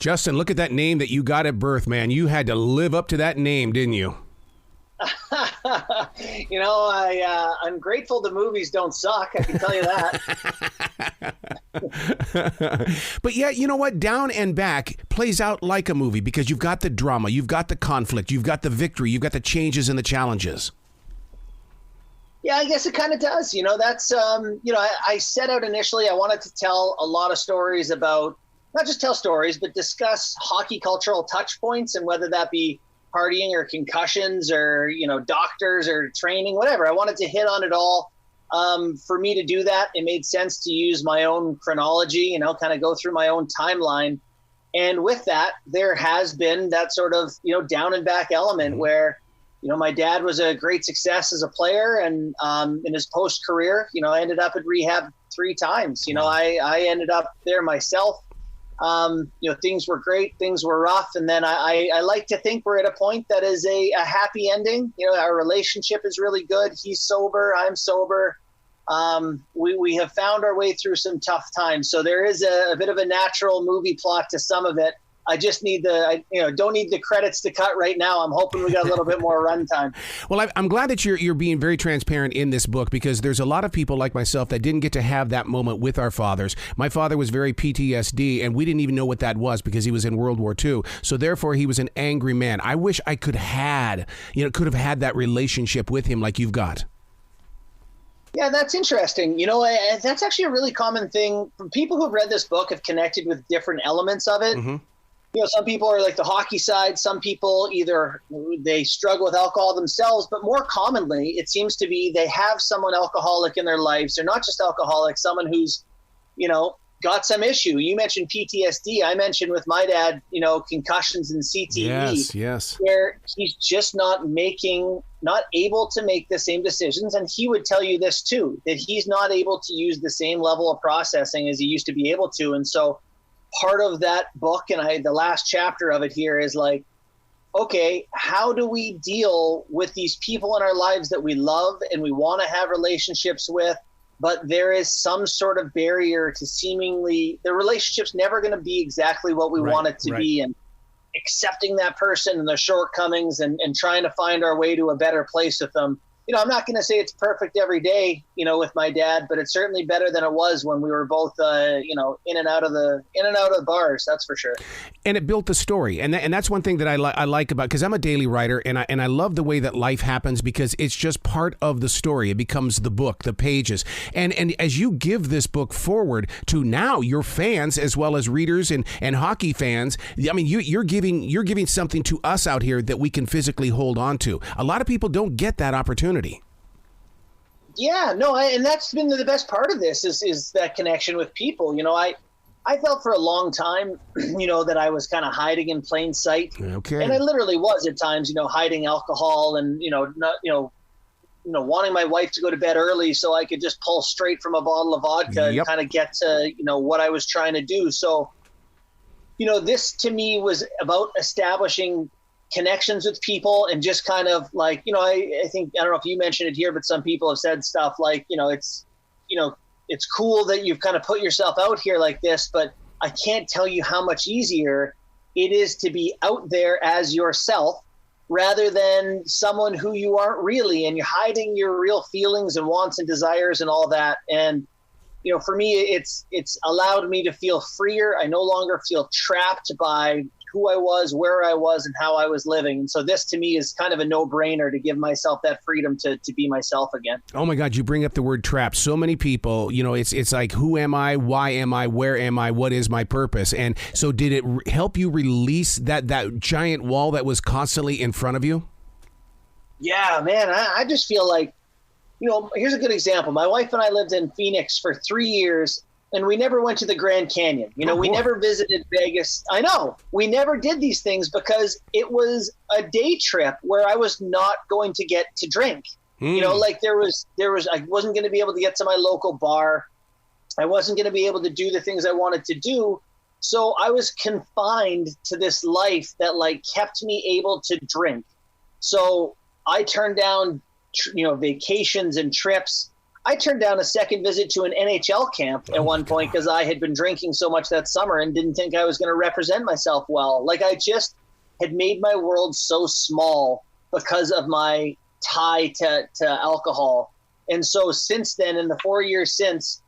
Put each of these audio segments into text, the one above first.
Justin, look at that name that you got at birth, man. You had to live up to that name, didn't you? I'm grateful the movies don't suck. I can tell you that. But yeah, you know what? Down and Back plays out like a movie because you've got the drama, you've got the conflict, you've got the victory, you've got the changes and the challenges. Yeah, I guess it kind of does. That's, I set out initially, I wanted to tell a lot of stories about, not just tell stories, but discuss hockey cultural touch points, and whether that be partying or concussions or, doctors or training, whatever. I wanted to hit on it all. For me to do that, it made sense to use my own chronology, kind of go through my own timeline. And with that, there has been that sort of, down and back element where, my dad was a great success as a player, and in his post career, I ended up at rehab 3 times. I ended up there myself. Things were great, things were rough. And then I like to think we're at a point that is a happy ending. Our relationship is really good. He's sober, I'm sober. We have found our way through some tough times. So there is a bit of a natural movie plot to some of it. I just need don't need the credits to cut right now. I'm hoping we got a little bit more runtime. Well, I'm glad that you're being very transparent in this book, because there's a lot of people like myself that didn't get to have that moment with our fathers. My father was very PTSD, and we didn't even know what that was because he was in World War II. So therefore, he was an angry man. I wish I could have had that relationship with him like you've got. Yeah, that's interesting. That's actually a really common thing. People who've read this book have connected with different elements of it. Mm-hmm. Some people are like the hockey side. Some people either they struggle with alcohol themselves, but more commonly, it seems to be they have someone alcoholic in their lives. They're not just alcoholic, someone who's, got some issue. You mentioned PTSD. I mentioned with my dad, concussions and CTE. Yes. Where he's just not able to make the same decisions. And he would tell you this too, that he's not able to use the same level of processing as he used to be able to. And so part of that book, and the last chapter of it here is like, okay, how do we deal with these people in our lives that we love and we want to have relationships with, but there is some sort of barrier to seemingly the relationship's never going to be exactly what we want it to be, and accepting that person and their shortcomings and trying to find our way to a better place with them. I'm not going to say it's perfect every day, with my dad, but it's certainly better than it was when we were both, in and out of the bars. That's for sure. And it built the story, and that's one thing that I like about, because I'm a daily writer, and I love the way that life happens, because it's just part of the story. It becomes the book, the pages, and as you give this book forward to now your fans as well as readers and hockey fans, I mean, you're giving something to us out here that we can physically hold on to. A lot of people don't get that opportunity. Yeah, no, and that's been the best part of this is that connection with people. I felt for a long time, that I was kind of hiding in plain sight. Okay. And I literally was at times, hiding alcohol and, wanting my wife to go to bed early so I could just pull straight from a bottle of vodka and kind of get to, what I was trying to do. So, this to me was about establishing connections with people and just kind of like, I think, I don't know if you mentioned it here, but some people have said stuff like, it's cool that you've kind of put yourself out here like this, but I can't tell you how much easier it is to be out there as yourself rather than someone who you aren't really, and you're hiding your real feelings and wants and desires and all that. And, for me, it's allowed me to feel freer. I no longer feel trapped by who I was, where I was, and how I was living. And so this to me is kind of a no-brainer to give myself that freedom to be myself again. Oh my God, you bring up the word trap. So many people, it's like, who am I? Why am I? Where am I? What is my purpose? And so did it help you release that giant wall that was constantly in front of you? Yeah, man, I just feel like, here's a good example. My wife and I lived in Phoenix for 3 years, and we never went to the Grand Canyon. We never visited Vegas. I know. We never did these things because it was a day trip where I was not going to get to drink. Like there was I wasn't going to be able to get to my local bar. I wasn't going to be able to do the things I wanted to do. So I was confined to this life that kept me able to drink. So I turned down, vacations and trips. I turned down a second visit to an NHL camp at one point because I had been drinking so much that summer and didn't think I was going to represent myself well. Like, I just had made my world so small because of my tie to alcohol. And so since then, in the 4 years since,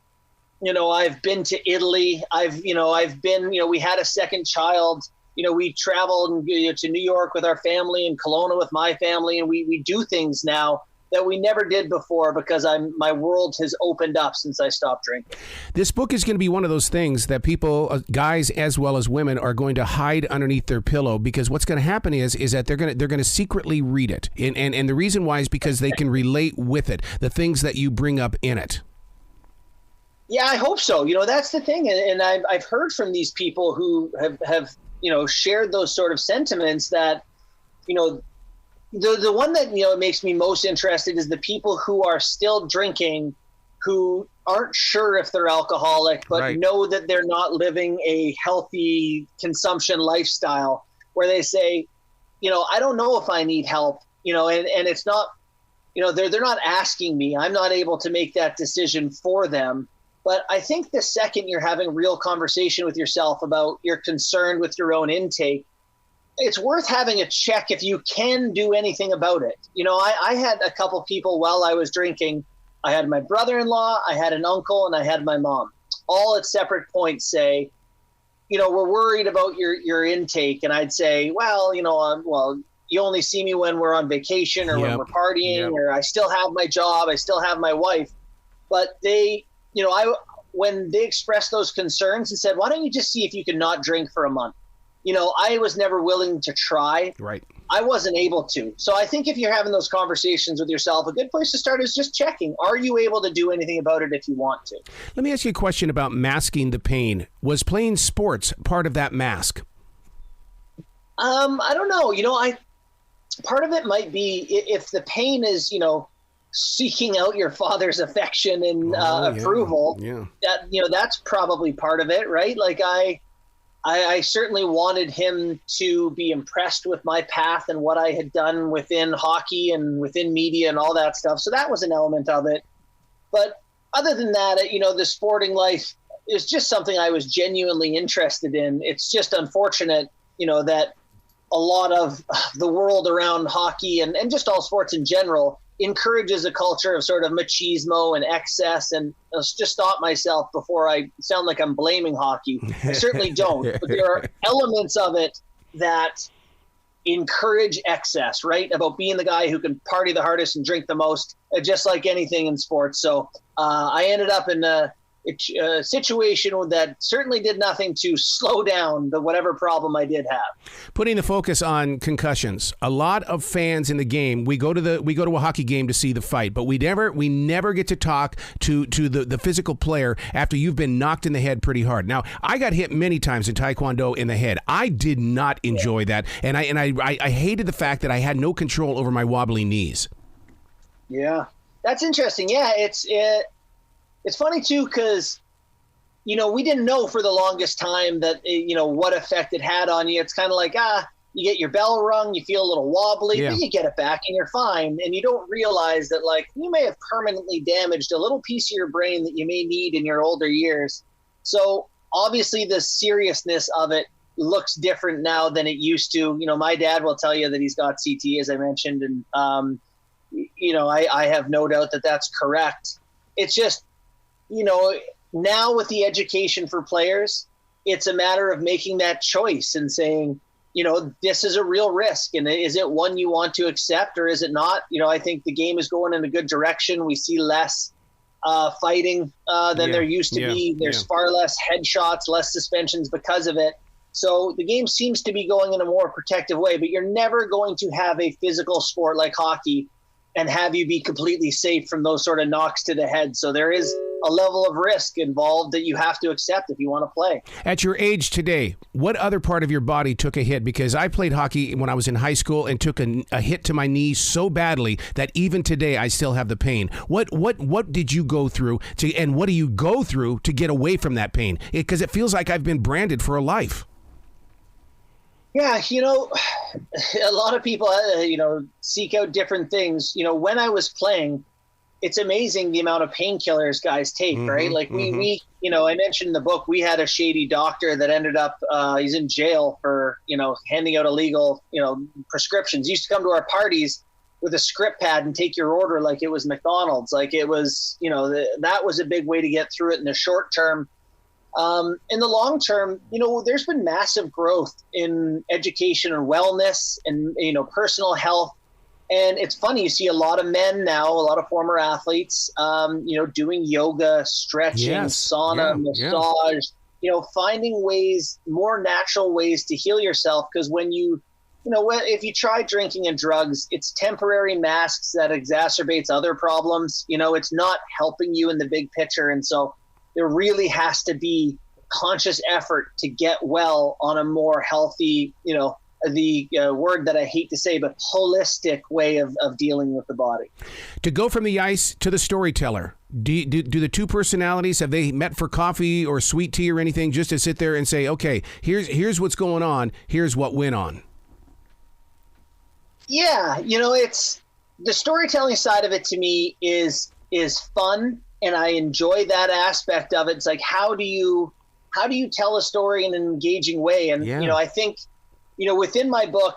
I've been to Italy. I've been, we had a second child. We traveled to New York with our family and Kelowna with my family. And we do things now that we never did before because my world has opened up since I stopped drinking. This book is going to be one of those things that people, guys as well as women, are going to hide underneath their pillow, because what's going to happen is that they're going to secretly read it. And the reason why is because they can relate with it, the things that you bring up in it. Yeah, I hope so. That's the thing. And I've heard from these people who have shared those sort of sentiments that, the one that, makes me most interested is the people who are still drinking, who aren't sure if they're alcoholic, but right. know that they're not living a healthy consumption lifestyle, where they say, I don't know if I need help, and it's not, they're not asking me. I'm not able to make that decision for them. But I think the second you're having real conversation with yourself about you're concerned with your own intake, it's worth having a check if you can do anything about it. I had a couple people while I was drinking. I had my brother-in-law, I had an uncle, and I had my mom, all at separate points say, we're worried about your intake. And I'd say, well, you only see me when we're on vacation or when we're partying, or I still have my job, I still have my wife. But they, when they expressed those concerns and said, why don't you just see if you can not drink for a month? I was never willing to try. Right. I wasn't able to. So I think if you're having those conversations with yourself, a good place to start is just checking. Are you able to do anything about it if you want to? Let me ask you a question about masking the pain. Was playing sports part of that mask? I don't know. Part of it might be if the pain is, seeking out your father's affection and approval. Yeah. That, that's probably part of it, right? Like I certainly wanted him to be impressed with my path and what I had done within hockey and within media and all that stuff. So that was an element of it. But other than that, the sporting life is just something I was genuinely interested in. It's just unfortunate, that a lot of the world around hockey and just all sports in general encourages a culture of sort of machismo and excess, and I'll just stop myself before I sound like I'm blaming hockey. I certainly don't, but there are elements of it that encourage excess, right? About being the guy who can party the hardest and drink the most, just like anything in sports. So I ended up in a situation that certainly did nothing to slow down whatever problem I did have. Putting the focus on concussions. A lot of fans in the game, we go to a hockey game to see the fight, but we never get to talk to the physical player after you've been knocked in the head pretty hard. Now, I got hit many times in Taekwondo in the head. I did not enjoy that, and I hated the fact that I had no control over my wobbly knees. Yeah, that's interesting. Yeah, It's funny, too, because, we didn't know for the longest time that, what effect it had on you. It's kind of like, you get your bell rung, you feel a little wobbly, but you get it back and you're fine. And you don't realize that, you may have permanently damaged a little piece of your brain that you may need in your older years. So obviously the seriousness of it looks different now than it used to. My dad will tell you that he's got CT, as I mentioned. And, I have no doubt that that's correct. It's just, now with the education for players, it's a matter of making that choice and saying, this is a real risk. And is it one you want to accept or is it not? I think the game is going in a good direction. We see less fighting than there used to be. There's far less headshots, less suspensions because of it. So the game seems to be going in a more protective way, but you're never going to have a physical sport like hockey and have you be completely safe from those sort of knocks to the head. So there is a level of risk involved that you have to accept if you want to play. At your age today, what other part of your body took a hit? Because I played hockey when I was in high school and took a hit to my knee so badly that even today I still have the pain. What did you go through and what do you go through to get away from that pain? Because it feels like I've been branded for a life. Yeah, a lot of people, seek out different things. When I was playing, it's amazing the amount of painkillers guys take, right? Like we, I mentioned in the book, we had a shady doctor that ended up, he's in jail for, handing out illegal, prescriptions. He used to come to our parties with a script pad and take your order like it was McDonald's. Like it was, that was a big way to get through it in the short term. In the long term, there's been massive growth in education and wellness and, personal health. And it's funny, you see a lot of men now, a lot of former athletes, doing yoga, stretching, sauna, massage, finding ways, more natural ways to heal yourself. Because when if you try drinking and drugs, it's temporary masks that exacerbates other problems. It's not helping you in the big picture. And so there really has to be conscious effort to get well on a more healthy, the word that I hate to say, but holistic way of dealing with the body. To go from the ice to the storyteller, do the two personalities, have they met for coffee or sweet tea or anything, just to sit there and say, okay, here's what's going on, here's what went on? Yeah, it's the storytelling side of it to me is fun, and I enjoy that aspect of it. It's like, how do you tell a story in an engaging way? And I think within my book,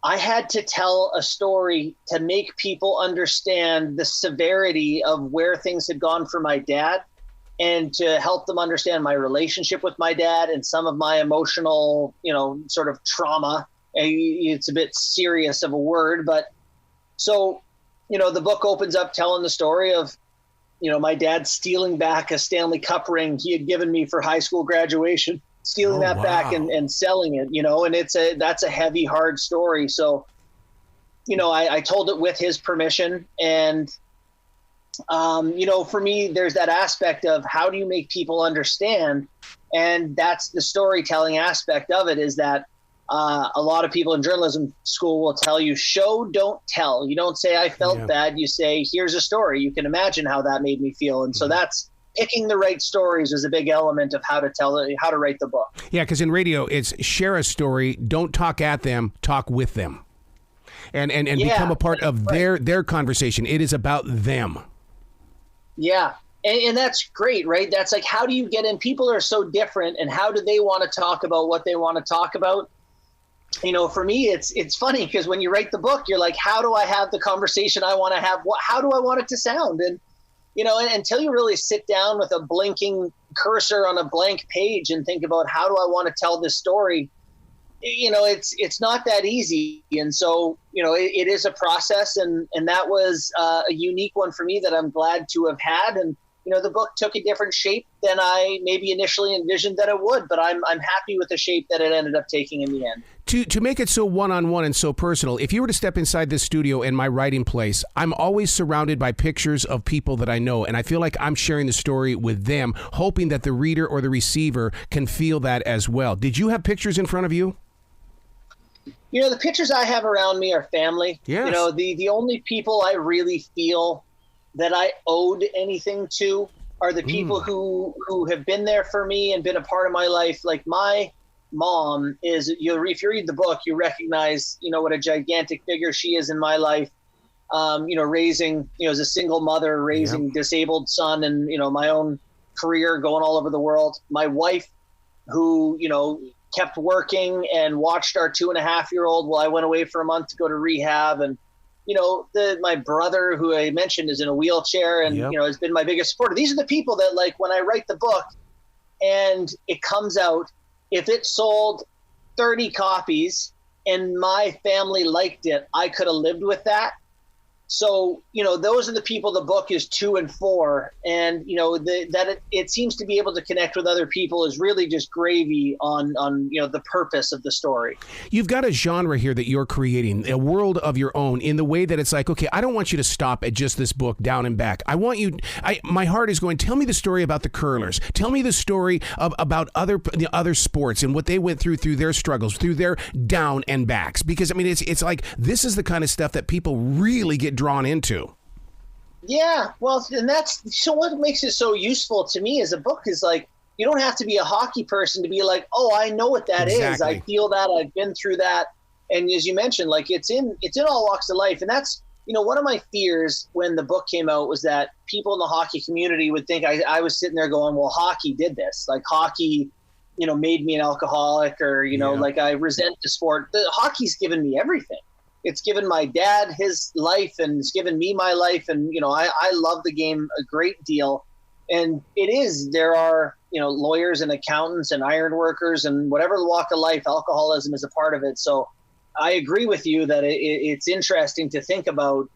I had to tell a story to make people understand the severity of where things had gone for my dad, and to help them understand my relationship with my dad and some of my emotional, sort of trauma. It's a bit serious of a word, but so, the book opens up telling the story of, my dad stealing back a Stanley Cup ring he had given me for high school graduation. Stealing that back and selling it, and that's a heavy, hard story. So, I told it with his permission. And, for me, there's that aspect of how do you make people understand? And that's the storytelling aspect of it, is that a lot of people in journalism school will tell you, show, don't tell. You don't say, I felt bad. You say, here's a story. You can imagine how that made me feel. And so that's, picking the right stories is a big element of how to write the book. Yeah, because in radio, it's share a story, don't talk at them, talk with them. And become a part of their conversation. It is about them. Yeah, and that's great, right? That's like, how do you get in? People are so different, and how do they want to talk about what they want to talk about? For me, it's funny because when you write the book, you're like, how do I have the conversation I want to have? How do I want it to sound? And until you really sit down with a blinking cursor on a blank page and think about how do I want to tell this story, it's not that easy. And so, it is a process, and that was a unique one for me that I'm glad to have had. And, the book took a different shape than I maybe initially envisioned that it would, but I'm happy with the shape that it ended up taking in the end. To make it so one-on-one and so personal, if you were to step inside this studio in my writing place, I'm always surrounded by pictures of people that I know, and I feel like I'm sharing the story with them, hoping that the reader or the receiver can feel that as well. Did you have pictures in front of you? The pictures I have around me are family. Yes. The only people I really feel that I owed anything to are the people who have been there for me and been a part of my life. Like my mom is, if you read the book, you recognize, what a gigantic figure she is in my life. Raising, as a single mother, raising disabled son, and, my own career going all over the world. My wife, who, kept working and watched our 2.5-year-old while I went away for a month to go to rehab. And, my brother, who I mentioned, is in a wheelchair and, has been my biggest supporter. These are the people that, like, when I write the book and it comes out, if it sold 30 copies and my family liked it, I could have lived with that. So, those are the people the book is to and for. And, it seems to be able to connect with other people is really just gravy on the purpose of the story. You've got a genre here that you're creating, a world of your own, in the way that it's like, okay, I don't want you to stop at just this book down and back. I want you, my heart is going, tell me the story about the curlers. Tell me the story about other sports and what they went through their struggles, through their down and backs. Because, it's like, this is the kind of stuff that people really get drawn into. Yeah, well, and that's so what makes it so useful to me as a book is like, you don't have to be a hockey person to be like, oh, I know what that is. I feel that, I've been through that. And as you mentioned, like it's in all walks of life. And that's one of my fears when the book came out was that people in the hockey community would think I was sitting there going, well, hockey did this. Like hockey, made me an alcoholic, or, like I resent the sport. The hockey's given me everything. It's given my dad his life, and it's given me my life. And, I love the game a great deal. And there are, lawyers and accountants and iron workers and whatever walk of life, alcoholism is a part of it. So I agree with you that it's interesting to think about,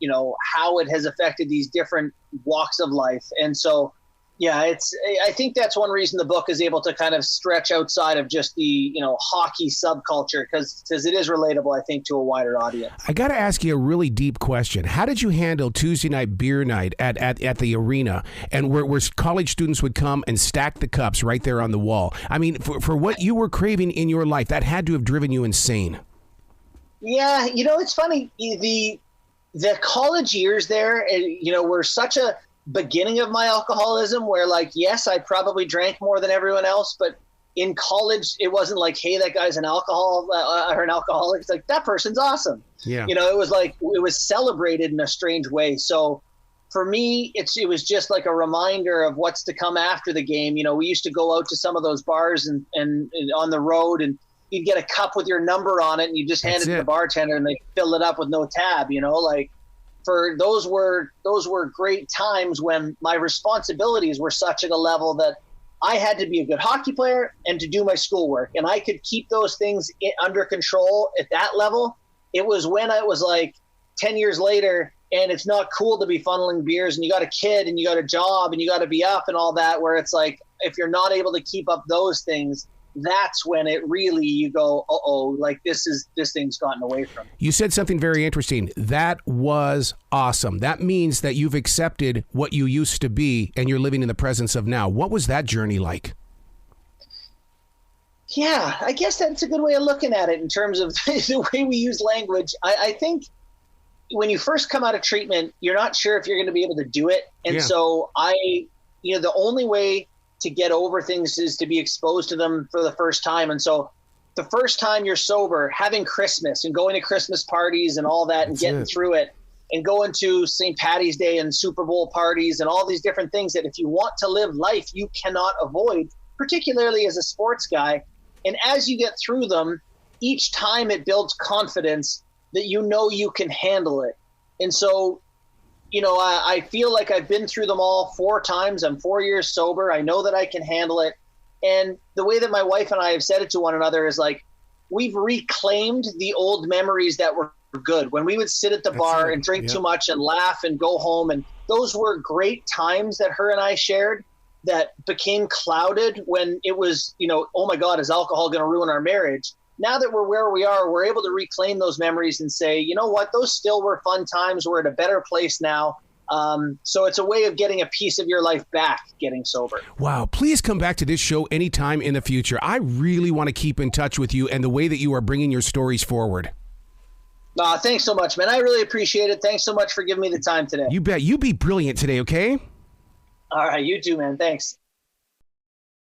how it has affected these different walks of life. And so, yeah, I think that's one reason the book is able to kind of stretch outside of just the, hockey subculture, because it is relatable, I think, to a wider audience. I got to ask you a really deep question. How did you handle Tuesday night beer night at the arena, and where college students would come and stack the cups right there on the wall? I mean, for what you were craving in your life, that had to have driven you insane. Yeah, it's funny. The college years there, were such a beginning of my alcoholism where, like, yes, I probably drank more than everyone else, but in college, it wasn't like, hey, that guy's an alcoholic. It's like, that person's awesome. Yeah. It was like, it was celebrated in a strange way. So for me, it was just like a reminder of what's to come after the game. We used to go out to some of those bars and on the road, and you'd get a cup with your number on it, and you just hand it to the bartender, and they fill it up with no tab, like, for those were great times when my responsibilities were such at a level that I had to be a good hockey player and to do my schoolwork, and I could keep those things under control at that level. It was when I was like 10 years later, and it's not cool to be funneling beers, and you got a kid and you got a job and you got to be up and all that, where it's like, if you're not able to keep up those things, that's when it really, you go, like this thing's gotten away from me. You said something very interesting. That was awesome. That means that you've accepted what you used to be and you're living in the presence of now. What was that journey like? Yeah, I guess that's a good way of looking at it in terms of the way we use language. I think when you first come out of treatment, you're not sure if you're going to be able to do it. And so the only way to get over things is to be exposed to them for the first time. And so the first time you're sober, having Christmas and going to Christmas parties and all that, and getting through it, and going to St. Patty's Day and Super Bowl parties and all these different things that if you want to live life, you cannot avoid, particularly as a sports guy. And as you get through them, each time it builds confidence that you can handle it. And so, I feel like I've been through them all 4 times. I'm 4 years sober. I know that I can handle it. And the way that my wife and I have said it to one another is like, we've reclaimed the old memories that were good. When we would sit at the bar and drink too much and laugh and go home. And those were great times that her and I shared that became clouded when it was, oh my God, is alcohol going to ruin our marriage? Now that we're where we are, we're able to reclaim those memories and say, you know what, those still were fun times. We're at a better place now. So it's a way of getting a piece of your life back, getting sober. Wow. Please come back to this show anytime in the future. I really want to keep in touch with you and the way that you are bringing your stories forward. Thanks so much, man. I really appreciate it. Thanks so much for giving me the time today. You bet. You be brilliant today, okay? All right. You too, man. Thanks.